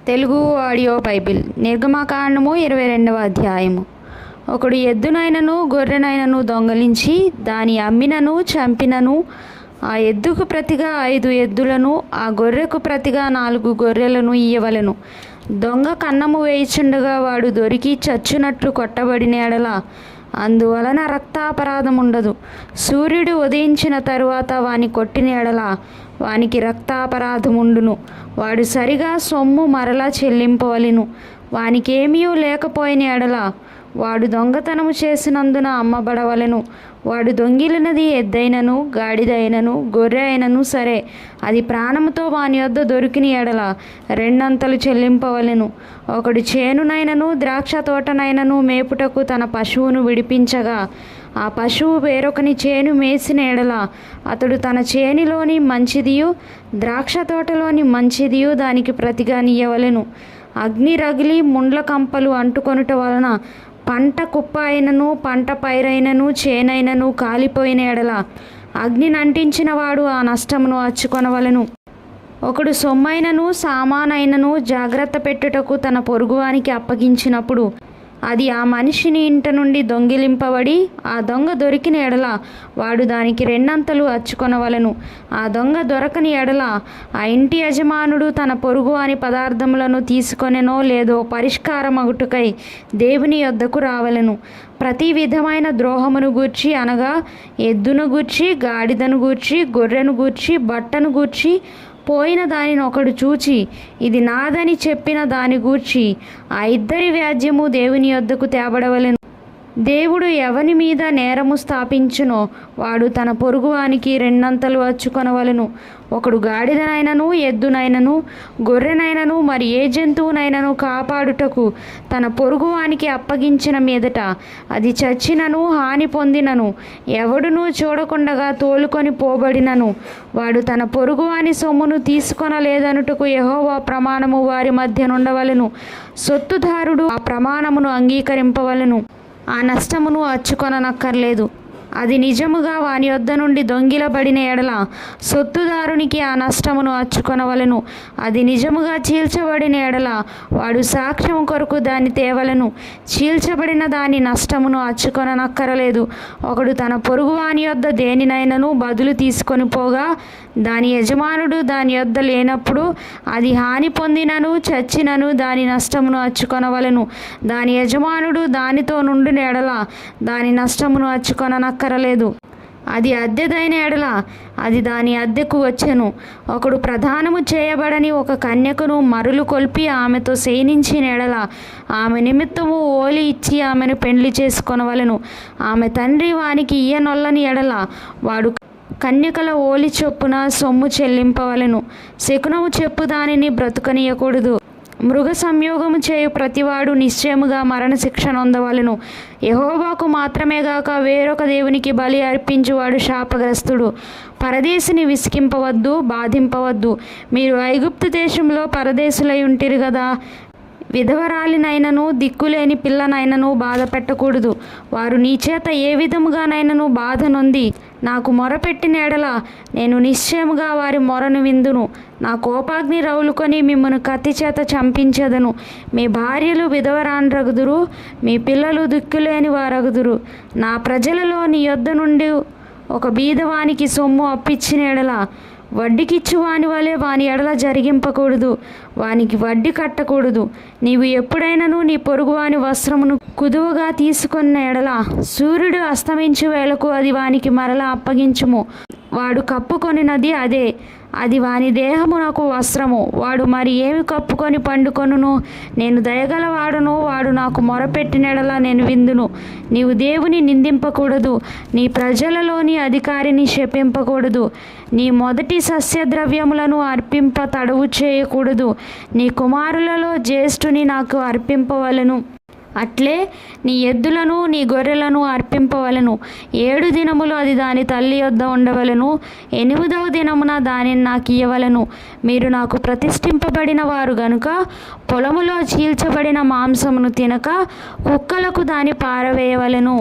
Telugu audio Bible నిర్గమకాండము 22వ అధ్యాయము. ఒకడు ఎద్దునైనను గొర్రెనైనను దొంగలించి దాని అమ్మినను చంపినను ఆ ఎద్దుకు ప్రతిగా 5 ఎద్దులను ఆ గొర్రెకు ప్రతిగా 4 గొర్రెలను ఇయ్యవలెను. దొంగ కన్నము వేయిచుండగా వాడు దొరికి చచ్చునట్లు కొట్టబడిన ఎడల అందువలన రక్తాపరాధం ఉండదు. సూర్యుడు ఉదయించిన తరువాత వాని కొట్టిన ఎడల వానికి రక్తాపరాధముండును. వాడు సరిగా సొమ్ము మరలా చెల్లింపవలెను. వానికేమీ లేకపోయిన ఎడల వాడు దొంగతనము చేసినందున అమ్మబడవలెను. వాడు దొంగిలినది ఎద్దైనను గాడిదైనను గొర్రె అయినను సరే, అది ప్రాణముతో వాని యొద్ద దొరికిన ఎడల 2 అంతలు చెల్లింపవలెను. ఒకడు చేనునైనను ద్రాక్ష తోటనైనను మేపుటకు తన పశువును విడిపించగా ఆ పశువు వేరొకని చేను మేసిన ఎడల అతడు తన చేనిలోని మంచిదియు ద్రాక్ష తోటలోని మంచిదియు దానికి ప్రతిగా నీయవలెను. అగ్ని రగిలి ముండ్ల కంపలు అంటుకొనుట వలన పంట కుప్ప అయినను పంట పైరైనను చేనైనను కాలిపోయిన ఎడల అగ్నిని అంటించిన వాడు ఆ నష్టమును అచ్చుకొనవలెను. ఒకడు సొమ్మైనను సామానైనను జాగ్రత్త పెట్టుటకు తన పొరుగువానికి అప్పగించినప్పుడు అది ఆ మనిషిని ఇంట నుండి దొంగిలింపబడి ఆ దొంగ దొరికిన ఎడల వాడు దానికి 2 అంతలు అచ్చుకొనవలెను. ఆ దొంగ దొరకని ఎడల ఆ ఇంటి యజమానుడు తన పొరుగువాని పదార్థములను తీసుకొనెనో లేదో పరిష్కారమగుటకై దేవుని యొద్దకు రావలెను. ప్రతి విధమైన ద్రోహమును గూర్చి అనగా ఎద్దును గూర్చి గాడిదను గూర్చి గొర్రెను గూర్చి బట్టను గూర్చి పోయిన దానిని ఒకడు చూచి ఇది నాదని చెప్పిన దాని గూర్చి ఆ ఇద్దరి వ్యాజ్యము దేవుని యొద్దకు తేబడవలెను. దేవుడు ఎవని మీద నేరము స్థాపించునో వాడు తన పొరుగువానికి 2 అంతలు అచ్చుకొనవలెను. ఒకడు గాడిదనైనను ఎద్దునైనను గొర్రెనైనను మరి ఏ జంతువునైనను కాపాడుటకు తన పొరుగువానికి అప్పగించిన మీదట అది చచ్చినను హాని పొందినను ఎవడునూ చూడకుండగా తోలుకొని పోబడినను వాడు తన పొరుగువాని సొమ్మును తీసుకొనలేదనుటకు యెహోవా ప్రమాణము వారి మధ్య నుండవలెను. సొత్తుదారుడు ఆ ప్రమాణమును అంగీకరింపవలెను. ఆ నష్టమును అచ్చుకొననక్కర్లేదు. అది నిజముగా వాని యొద్ద నుండి దొంగిలబడిన ఎడల సొత్తుదారునికి ఆ నష్టమును అచ్చుకొనవలెను. అది నిజముగా చీల్చబడిన ఎడల వాడు సాక్ష్యము కొరకు దాన్ని తేవలెను. చీల్చబడిన దాని నష్టమును అచ్చుకొననక్కరలేదు. ఒకడు తన పొరుగువాని యొద్ద దేనినైనను బదులు తీసుకొని పోగా దాని యజమానుడు దాని యొద్ద లేనప్పుడు అది హాని పొందినను చచ్చినను దాని నష్టమును అచ్చుకొనవలెను. దాని యజమానుడు దానితో నుండిన ఎడల దాని నష్టమును అచ్చుకొననక్కరలేదు. అది అద్దెదైన ఎడల అది దాని అద్దెకు వచ్చెను. ఒకడు ప్రదానము చేయబడని ఒక కన్యకను మరులు కొల్పి ఆమెతో శయనించిన ఎడల ఆమె నిమిత్తము ఓలి ఇచ్చి ఆమెను పెండ్లి చేసుకొనవలెను. ఆమె తండ్రి వానికి ఇయ్యనొల్లని ఎడల వాడు కన్యకల ఓలి చొప్పున సొమ్ము చెల్లింపవలెను. శకునము చెప్పు దానిని బ్రతుకనీయకూడదు. మృగ సంయోగము చేయు ప్రతివాడు నిశ్చయముగా మరణశిక్ష నొందవలెను. యెహోవాకు మాత్రమే గాక వేరొక దేవునికి బలి అర్పించువాడు శాపగ్రస్తుడు. పరదేశిని విసికింపవద్దు, బాధింపవద్దు. మీరు ఐగుప్తు దేశంలో పరదేశులై ఉంటిరి గదా. విధవరాలినైనను దిక్కులేని పిల్లనైనను బాధ పెట్టకూడదు. వారు నీ చేత ఏ విధముగానైనను బాధ నొంది నాకు మొరపెట్టిన ఎడల నేను నిశ్చయముగా వారి మొరను విందును. నా కోపాగ్ని రగులుకొని మిమ్మను కత్తి చేత చంపించెదను. మీ భార్యలు విధవరాండ్రగుదురు, మీ పిల్లలు దిక్కులేని వారగుదురు. నా ప్రజలలో నీ యొద్ద నుండి ఒక బీదవానికి సొమ్ము అప్పిచ్చిన ఎడల వడ్డీకిచ్చు వాని వలె వాని ఎడల జరిగింపకూడదు. వానికి వడ్డీ కట్టకూడదు. నీవు ఎప్పుడైనను నీ పొరుగువాని వస్త్రమును కుదువగా తీసుకున్న ఎడల సూర్యుడు అస్తమించు వేళకు అది వానికి మరలా అప్పగించుము. వాడు కప్పుకొనినది అదే, అది వాని దేహమునకు వస్త్రము. వాడు మరి ఏమి కప్పుకొని పండుకొనును? నేను దయగలవాడును, వాడు నాకు మొరపెట్టినెడలా నేను విందును. నీవు దేవుని నిందింపకూడదు, నీ ప్రజలలోని అధికారిని శపింపకూడదు. నీ మొదటి సస్యద్రవ్యములను అర్పింప తడవు చేయకూడదు. నీ కుమారులలో జ్యేష్ఠుని నాకు అర్పింపవలెను. అట్లే నీ ఎద్దులను నీ గొర్రెలను అర్పింపవలెను. 7 దినములు అది దాని తల్లి యొద్ద ఉండవలెను. 8వ దినమున దానిని నాకు ఇయ్యవలెను. మీరు నాకు ప్రతిష్ఠింపబడిన వారు గనుక పొలములో చీల్చబడిన మాంసమును తినక కుక్కలకు దాని పారవేయవలెను.